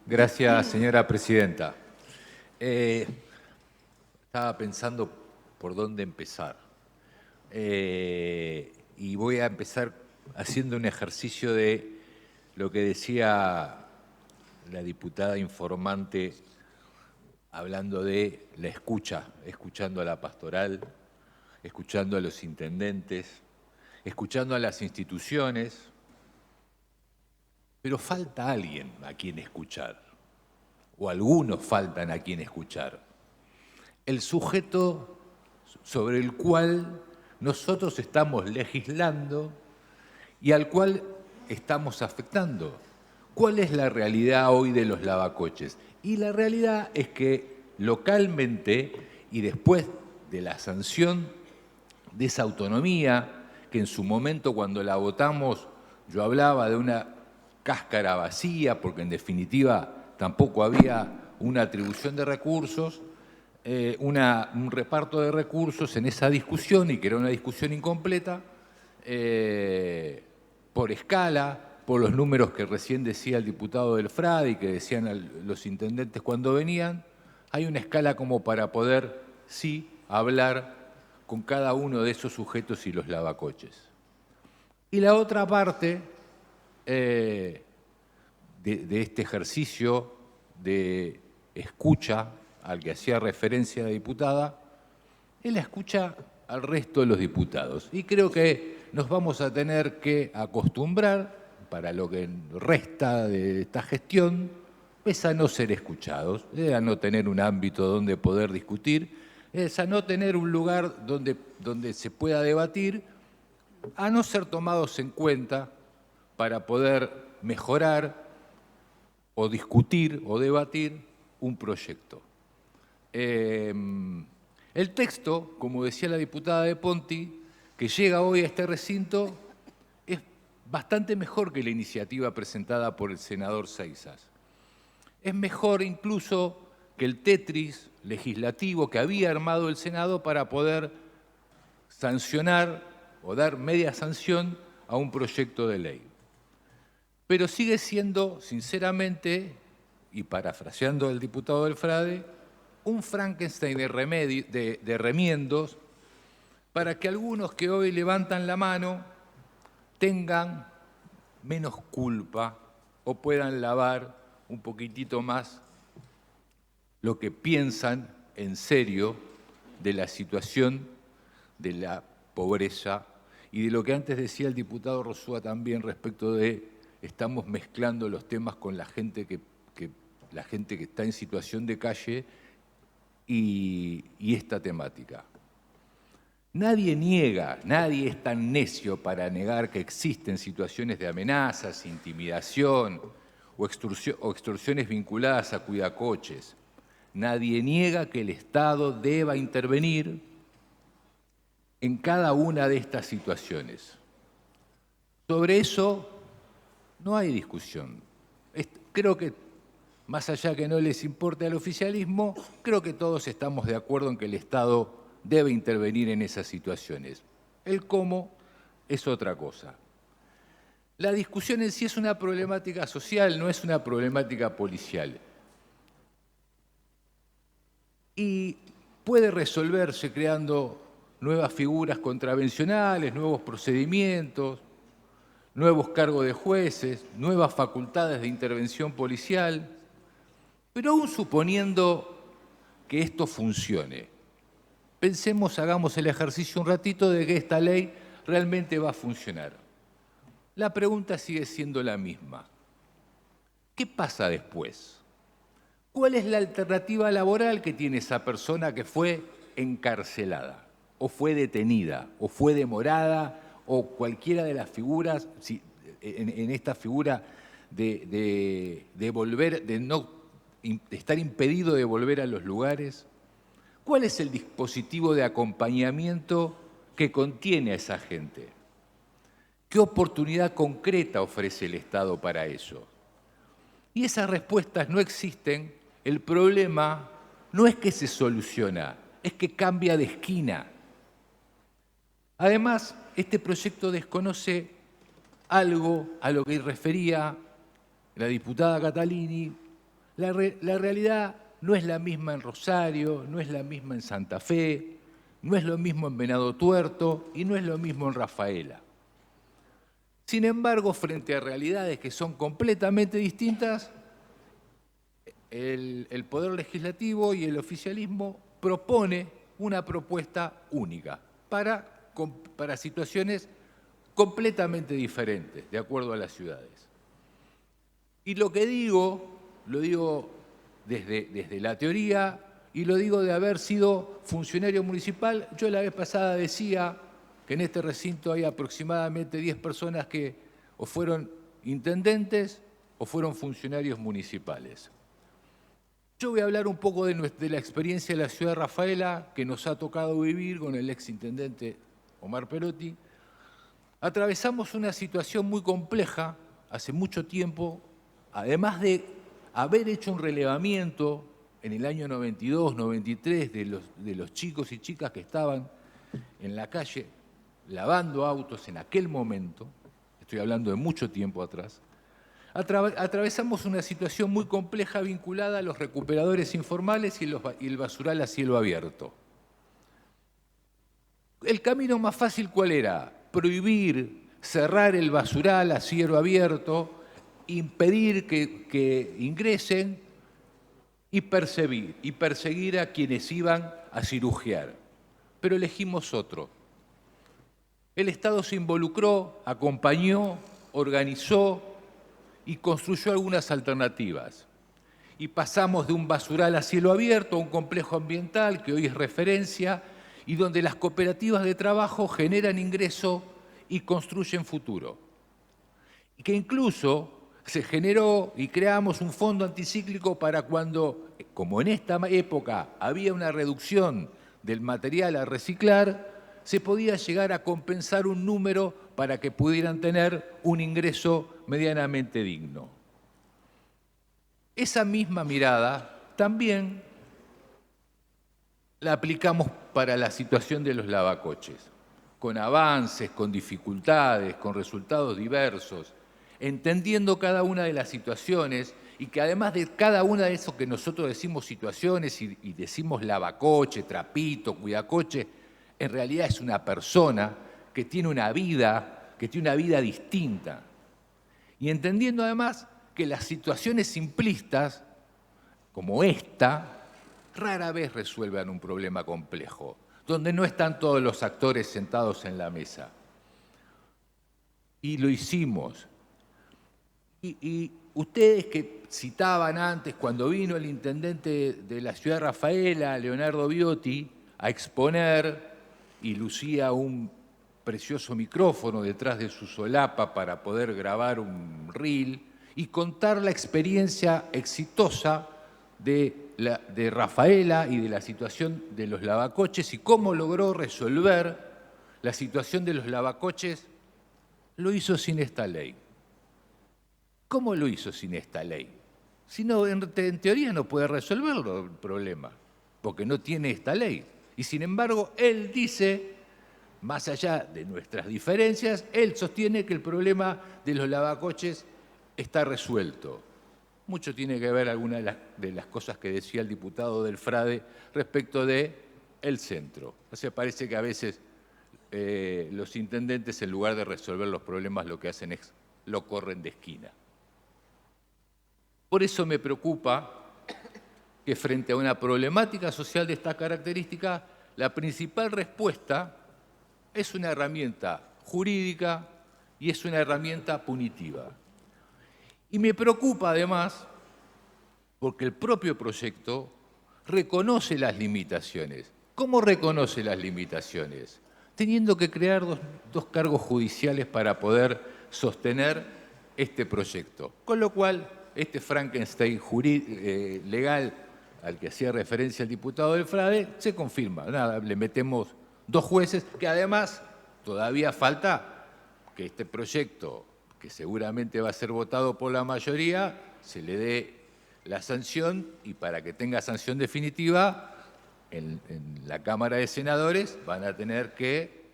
Gracias, señora presidenta. Estaba pensando por dónde empezar. Y voy a empezar haciendo un ejercicio de lo que decía la diputada informante, hablando de la escucha, escuchando a la pastoral, escuchando a los intendentes, escuchando a las instituciones, pero falta alguien a quien escuchar, o algunos faltan a quien escuchar. El sujeto sobre el cual nosotros estamos legislando y al cual estamos afectando. ¿Cuál es la realidad hoy de los lavacoches? Y la realidad es que localmente y después de la sanción de esa autonomía, que en su momento cuando la votamos yo hablaba de una cáscara vacía, porque en definitiva tampoco había una atribución de recursos, un reparto de recursos en esa discusión, y que era una discusión incompleta, por escala, por los números que recién decía el diputado del FRADE y que decían los intendentes cuando venían. Hay una escala como para poder, sí, hablar con cada uno de esos sujetos y los lavacoches. Y la otra parte de este ejercicio de escucha al que hacía referencia la diputada, es la escucha al resto de los diputados. Y creo que nos vamos a tener que acostumbrar, para lo que resta de esta gestión, es a no ser escuchados, a no tener un ámbito donde poder discutir, es a no tener un lugar donde se pueda debatir, a no ser tomados en cuenta para poder mejorar o discutir o debatir un proyecto. El texto, como decía la diputada de Ponti, que llega hoy a este recinto, es bastante mejor que la iniciativa presentada por el senador Seixas. Es mejor incluso que el Tetris legislativo que había armado el Senado para poder sancionar o dar media sanción a un proyecto de ley. Pero sigue siendo, sinceramente, y parafraseando al diputado del FRADE, un Frankenstein de remiendos para que algunos que hoy levantan la mano tengan menos culpa o puedan lavar un poquitito más lo que piensan en serio de la situación de la pobreza y de lo que antes decía el diputado Rosúa también respecto de estamos mezclando los temas con la gente que está en situación de calle y esta temática. Nadie niega, nadie es tan necio para negar que existen situaciones de amenazas, intimidación o extorsiones vinculadas a cuidacoches. Nadie niega que el Estado deba intervenir en cada una de estas situaciones. Sobre eso no hay discusión. Creo que, más allá que no les importe al oficialismo, creo que todos estamos de acuerdo en que el Estado debe intervenir en esas situaciones. El cómo es otra cosa. La discusión en sí es una problemática social, no es una problemática policial. Y puede resolverse creando nuevas figuras contravencionales, nuevos procedimientos, nuevos cargos de jueces, nuevas facultades de intervención policial, pero aún suponiendo que esto funcione, pensemos, hagamos el ejercicio un ratito de que esta ley realmente va a funcionar. La pregunta sigue siendo la misma. ¿Qué pasa después? ¿Cuál es la alternativa laboral que tiene esa persona que fue encarcelada, o fue detenida, o fue demorada, o cualquiera de las figuras, en esta figura de volver, de estar impedido de volver a los lugares? ¿Cuál es el dispositivo de acompañamiento que contiene a esa gente? ¿Qué oportunidad concreta ofrece el Estado para eso? Y esas respuestas no existen. El problema no es que se soluciona, es que cambia de esquina. Además, este proyecto desconoce algo a lo que refería la diputada Catalini, La realidad no es la misma en Rosario, no es la misma en Santa Fe, no es lo mismo en Venado Tuerto y no es lo mismo en Rafaela. Sin embargo, frente a realidades que son completamente distintas, el Poder Legislativo y el oficialismo propone una propuesta única para situaciones completamente diferentes, de acuerdo a las ciudades. Y lo que digo, lo digo desde la teoría y lo digo de haber sido funcionario municipal. Yo la vez pasada decía que en este recinto hay aproximadamente 10 personas que o fueron intendentes o fueron funcionarios municipales. Yo voy a hablar un poco de la experiencia de la ciudad de Rafaela que nos ha tocado vivir con el exintendente Omar Perotti. Atravesamos una situación muy compleja hace mucho tiempo, además de haber hecho un relevamiento en el año 92, 93 de los chicos y chicas que estaban en la calle lavando autos en aquel momento, estoy hablando de mucho tiempo atrás. Atravesamos una situación muy compleja vinculada a los recuperadores informales y el basural a cielo abierto. El camino más fácil, ¿cuál era? Prohibir, cerrar el basural a cielo abierto, impedir que ingresen y perseguir a quienes iban a cirugiar. Pero elegimos otro. El Estado se involucró, acompañó, organizó y construyó algunas alternativas. Y pasamos de un basural a cielo abierto a un complejo ambiental que hoy es referencia y donde las cooperativas de trabajo generan ingreso y construyen futuro. Y que incluso se generó y creamos un fondo anticíclico para cuando, como en esta época había una reducción del material a reciclar, se podía llegar a compensar un número para que pudieran tener un ingreso medianamente digno. Esa misma mirada también la aplicamos para la situación de los lavacoches, con avances, con dificultades, con resultados diversos, entendiendo cada una de las situaciones y que además de cada una de esos que nosotros decimos situaciones y decimos lavacoche, trapito, cuidacoche, en realidad es una persona que tiene una vida distinta. Y entendiendo además que las situaciones simplistas, como esta, rara vez resuelven un problema complejo, donde no están todos los actores sentados en la mesa. Y lo hicimos. Y ustedes que citaban antes, cuando vino el intendente de la ciudad de Rafaela, Leonardo Biotti, a exponer y lucía un precioso micrófono detrás de su solapa para poder grabar un reel y contar la experiencia exitosa de Rafaela y de la situación de los lavacoches y cómo logró resolver la situación de los lavacoches, lo hizo sin esta ley. ¿Cómo lo hizo sin esta ley? Si no, en teoría no puede resolverlo el problema, porque no tiene esta ley. Y sin embargo, él dice, más allá de nuestras diferencias, él sostiene que el problema de los lavacoches está resuelto. Mucho tiene que ver alguna de las cosas que decía el diputado del Frade respecto del centro. O sea, parece que a veces los intendentes, en lugar de resolver los problemas, lo que hacen es lo corren de esquina. Por eso me preocupa que frente a una problemática social de esta característica, la principal respuesta es una herramienta jurídica y es una herramienta punitiva. Y me preocupa además porque el propio proyecto reconoce las limitaciones. ¿Cómo reconoce las limitaciones? Teniendo que crear dos cargos judiciales para poder sostener este proyecto. Con lo cual, este Frankenstein legal al que hacía referencia el diputado del Frade se confirma. Nada, le metemos 2 jueces, que además todavía falta que este proyecto, que seguramente va a ser votado por la mayoría, se le dé la sanción y para que tenga sanción definitiva, en la Cámara de Senadores van a tener que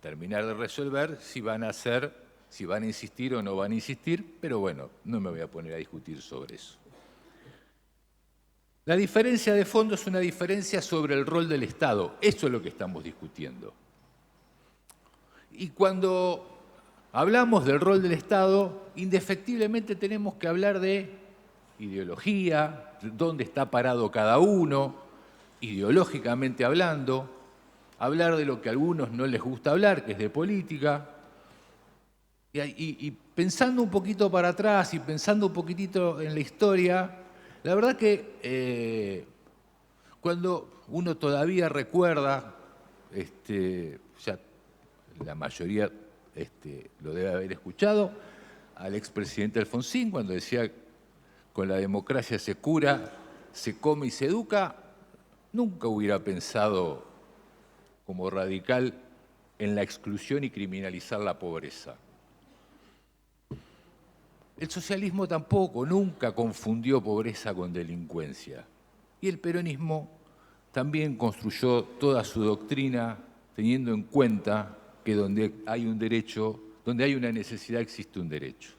terminar de resolver si van a insistir o no van a insistir, pero bueno, no me voy a poner a discutir sobre eso. La diferencia de fondo es una diferencia sobre el rol del Estado. Eso es lo que estamos discutiendo. Y cuando hablamos del rol del Estado, indefectiblemente tenemos que hablar de ideología, de dónde está parado cada uno, ideológicamente hablando, hablar de lo que a algunos no les gusta hablar, que es de política. Y pensando un poquito para atrás y pensando un poquitito en la historia, la verdad que cuando uno todavía recuerda, ya la mayoría lo debe haber escuchado, al expresidente Alfonsín cuando decía con la democracia se cura, se come y se educa, nunca hubiera pensado como radical en la exclusión y criminalizar la pobreza. El socialismo tampoco, nunca confundió pobreza con delincuencia. Y el peronismo también construyó toda su doctrina teniendo en cuenta que donde hay un derecho, donde hay una necesidad existe un derecho.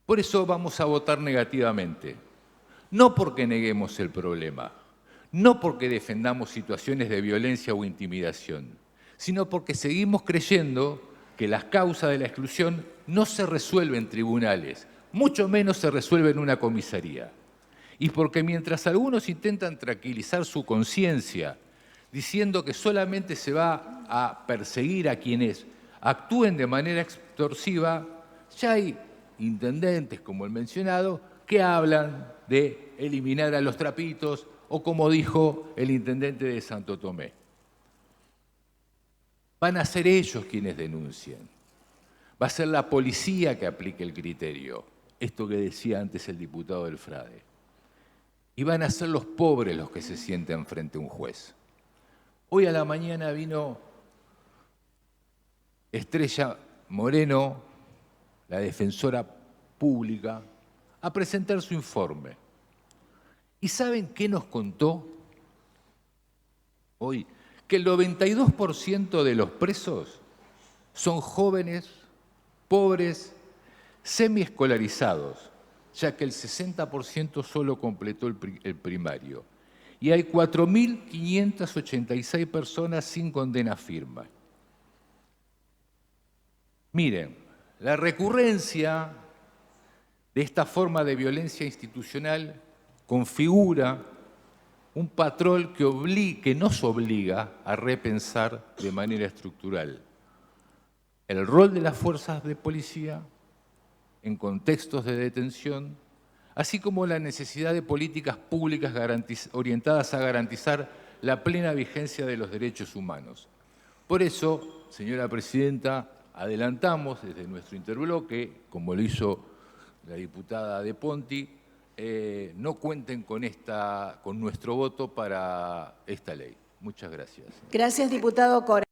Por eso vamos a votar negativamente. No porque neguemos el problema, no porque defendamos situaciones de violencia o intimidación, sino porque seguimos creyendo que las causas de la exclusión no se resuelven en tribunales, mucho menos se resuelven en una comisaría. Y porque mientras algunos intentan tranquilizar su conciencia diciendo que solamente se va a perseguir a quienes actúen de manera extorsiva, ya hay intendentes, como el mencionado, que hablan de eliminar a los trapitos o como dijo el intendente de Santo Tomé. Van a ser ellos quienes denuncien. Va a ser la policía que aplique el criterio, esto que decía antes el diputado del Frade. Y van a ser los pobres los que se sienten frente a un juez. Hoy a la mañana vino Estrella Moreno, la defensora pública, a presentar su informe. ¿Y saben qué nos contó hoy? Que el 92% de los presos son jóvenes, pobres, semiescolarizados, ya que el 60% solo completó el primario. Y hay 4.586 personas sin condena firme. Miren, la recurrencia de esta forma de violencia institucional configura un patrón que nos obliga a repensar de manera estructural el rol de las fuerzas de policía en contextos de detención, así como la necesidad de políticas públicas orientadas a garantizar la plena vigencia de los derechos humanos. Por eso, señora presidenta, adelantamos desde nuestro interbloque, como lo hizo la diputada De Ponti, no cuenten con nuestro voto para esta ley. Muchas gracias. Gracias, diputado Cora.